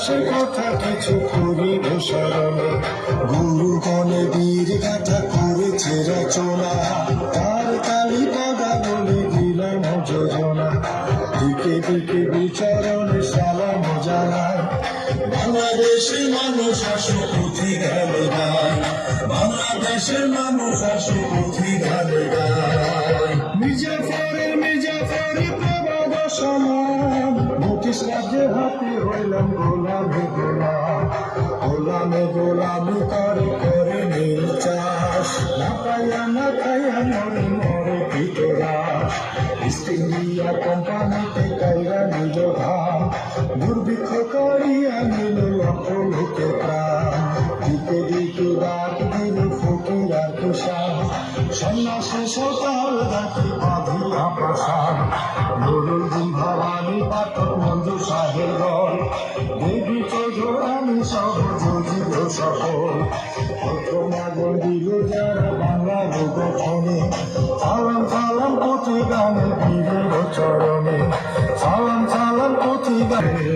ইতিহাসের কথা কিছু করিব স্মরণে। গুরু গণে বীর গাথা করেছে রচনা, তার তালি পদাবলী দিলাম যোজনা। দিকে দিকে বিচরণে সালাম জানায়, বাংলাদেশের মানুষ আসো পুঁথি গানে গায়, বাংলাদেশের মানুষ আসো পুঁথি গানে গায়। মির্জাফরের প্রবাদ সমান, ব্রিটিশ রাজ্যের হাতে হইলাম গোলামে গোলাম। গোলামে গোলামি করে করে নীল চাষ, না পাইয়া না খাইয়া মরে মরে ভিতরাস। ইস্ট ইন্ডিয়া কোম্পানিতে কাইরা নিল ধান, দুর্ভিক্ষ করিয়া নিল লক্ষ লোকের প্রাণ। দিকে দিকে ডাক দিল ফকির আর কিষান, সন্ন্যাসী সকাল ডাকি বাঁধিয়া পাষাণ। নুরুদ্দিন ভবানী পাঠক মঞ্জু শাহের দল, দেবী চৌধুরানী সহ যোজিল সফল। প্রথম আগুন দিল যারা বাংলার গঠনে, সালাম সালাম পুঁথি গানে বীরের চরণে, সালাম সালাম পুঁথি গানে।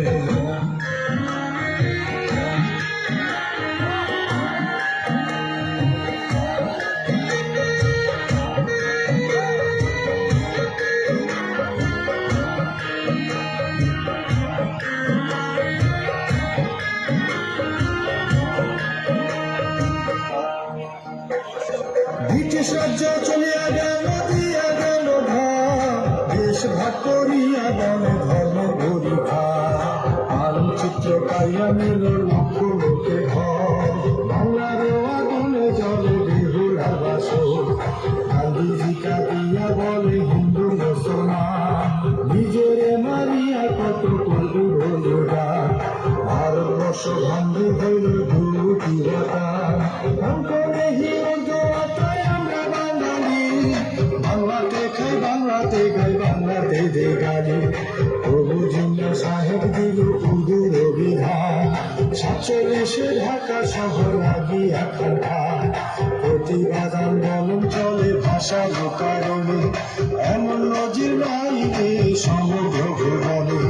ব্রিটিশ রাজ্য চলিয়া গেল দিয়া গেল ভাগ, দেশ ভাগ করিয়া গেলে ধর্ম পরীক্ষা। মানচিত্র পাইয়া নিল লক্ষ লোকে ঘর, বাংলার আগুনে জলে বেহুলা বাসর। গান্ধীজি কাঁদিয়া বলে হিন্দু মুসলমান, নিজেরে মারিয়া কত করবি বলুরা। ভারতবর্ষ ভাঙ্গে হইল দুর্নীতিবাতান, অঙ্কনে হিন্দু আত্মায় আমরা বাঙালি। বাংলাতে খাই বাংলাতে গাই বাংলাতে দে গালি, প্রভু জিন্না সাহেব দিল উদুর বিধান। 47 ঢাকা শহর লাগিয়া খান, প্রতিবাদ আন্দোলন চলে ভাষার কারণে। এমন নজির নাই এই সমগ্র ভুবনে।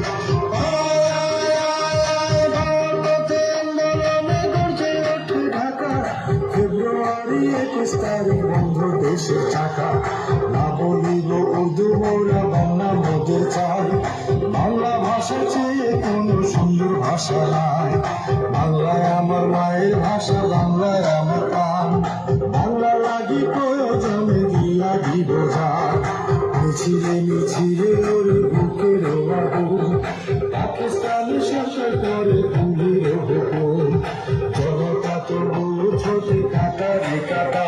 ফেব্রুয়ারি 21 তারিখ বন্ধ দেশের চাকা, না বলিব উর্দু মোরা বাংলা মোদের চাই। বাংলা ভাষা চেয়ে কোনো সুন্দর ভাষা নাই, বাংলায় আমার মায়ের ভাষা, বাংলায় আমার প্রাণ। বাংলা লাগি প্রয়োজনে দিয়া দিব যান, মিছিলে মিছিলে ওরে বুকের আগুন। পাকিস্তানি সরকার করে পুলির হুকুম, জনতা তো ছোটে কাটারি কাটা।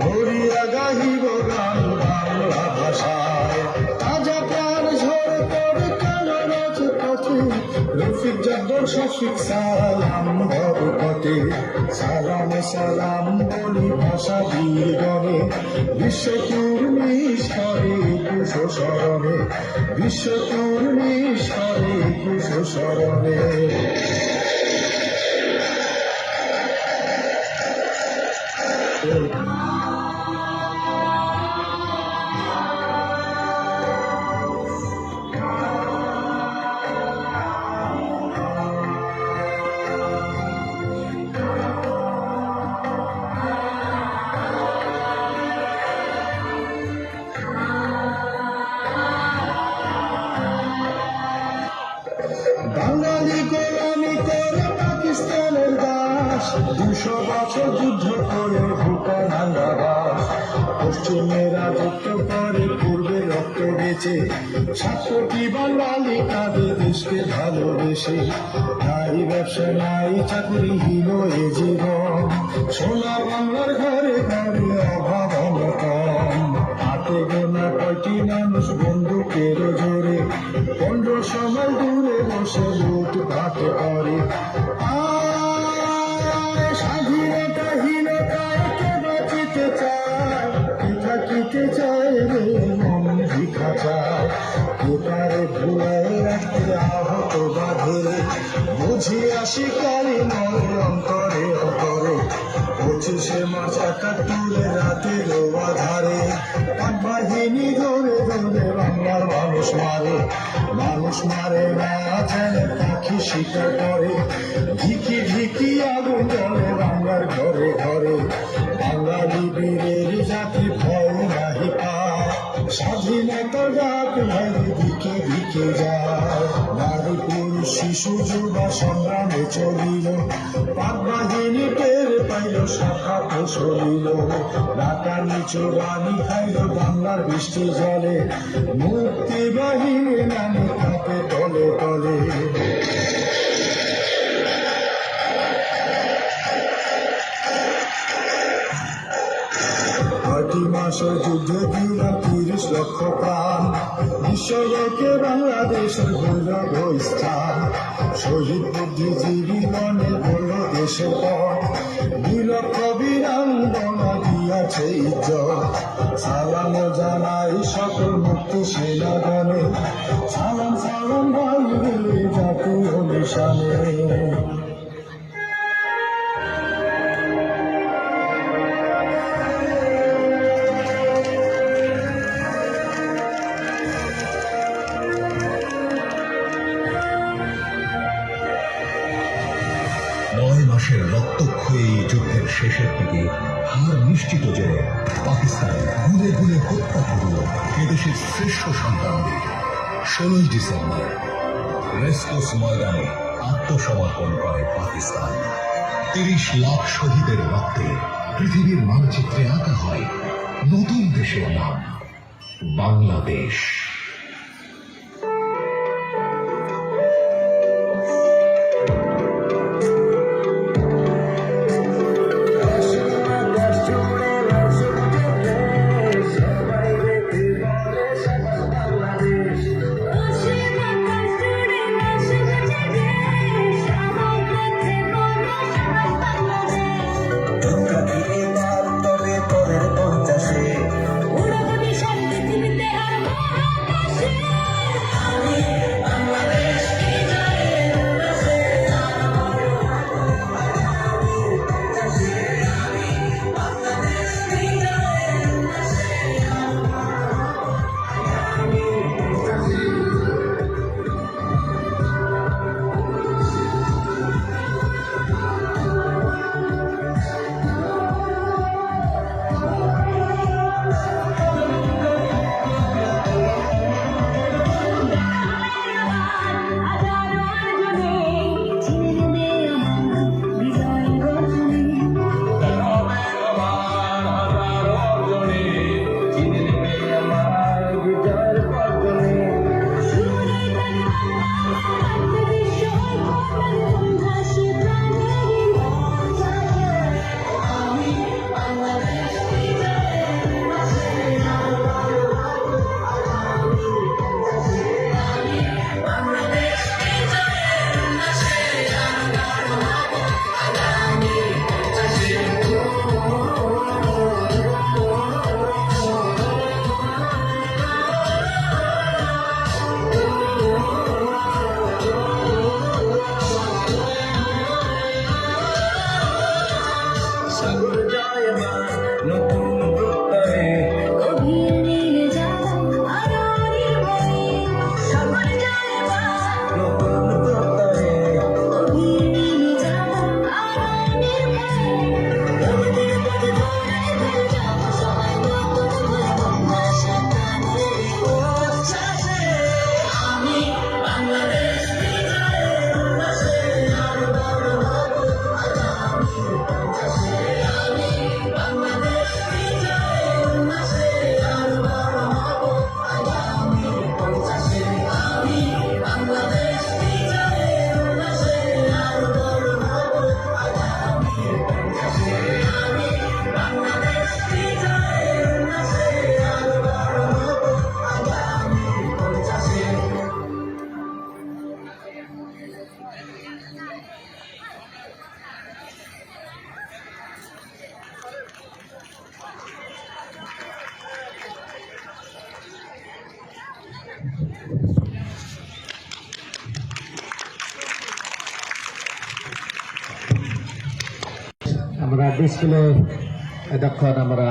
হরিয়া গাহিব গান বাংলা ভাষায়, তাজা প্রাণ ঝরে পড়ে কালো রাজপথে। রফিক জব্বর শফিক সালাম ভবপতে, সালাম সালাম বলি ভাষা বীরগণে। বিশ্ব কুর্নিশ করে 21 স্মরণে, বিশ্ব কুর্নিশ করে 21 স্মরণে। বাঙালি গোলামি করে পাকিস্তানের দাস, 200 বছর যুদ্ধ করে ভুটান ভাঙ্গাবাস। পশ্চিমে রাজত্ব করে পূর্বে রক্ত বেঁচে, 7 কোটি বাঙালি কাঁদে দেশকে ভালোবেসে। নাই ব্যবসা নাই চাকরিহীন এ জীবন, সোনা বাংলার ঘরে ঘরে অভাব অনটন। হাতে গোনা কয়টি মানুষ বন্দুকের জোরে, 1500 মাইল দূরে বসে লুটপাট করে। স্বাধীনতাহীনতায় কে বাঁচিতে চায়, কে থাকিতে চায় রে মন ভিক্ষা চায়। কে পারে ভুলায় রাখতে আহত বাঁধে, বুঝিয়া শিকারি নয় অন্তরে অন্তরে। 25শে মার্চ 71 রাতের আধারে পাক বাহিনী ধরে ধরে বাংলার মানুষ মারে না জানে পাখি শিকার করে ঢিকি ঢিকি আগুন জ্বলে বাংলার ঘরে ঘরে বাঙালি বীরের জাতি ভয় নাহি পায় স্বাধীনতার ডাক ভাই দিকে দিকে যায় নারী পুরুষ শিশু যুবা সংগ্রামে চলিল পাক বাহিনী টের পাইল শাখাতে চলিল রাতা নিচু রানী খাইল বাংলার বৃষ্টি জলে মুক্তি বাহিনী নামে কাঁপে তলে তলে মাসের যুদ্ধে দিলাম 30 লক্ষ প্রাণ বিশ্বকে বাংলাদেশের গৌরব স্থান শহীদ বুদ্ধিজীবী মনে বলল দেশের পথ 2 লক্ষ বীরাঙ্গনা দিয়াছে ইজ্জত সালাম জানাই সকল মুক্তি সেনাগণে সালাম সালাম ভাই জাতীয় নিশানে মাসের রক্তক্ষয়ী যুদ্ধের শেষের দিকে হার নিশ্চিত যে পাকিস্তান গুলে গুলে হত্যা করল এদেশের শ্রেষ্ঠ সন্তানদের 16 ডিসেম্বর রেসকোর্স ময়দানে আত্মসমর্পণ করে পাকিস্তান 30 লাখ শহীদের রক্তে পৃথিবীর মানচিত্রে আঁকা হয় নতুন দেশের নাম বাংলাদেশ। আমরা ডিসপ্লে এতক্ষণ আমরা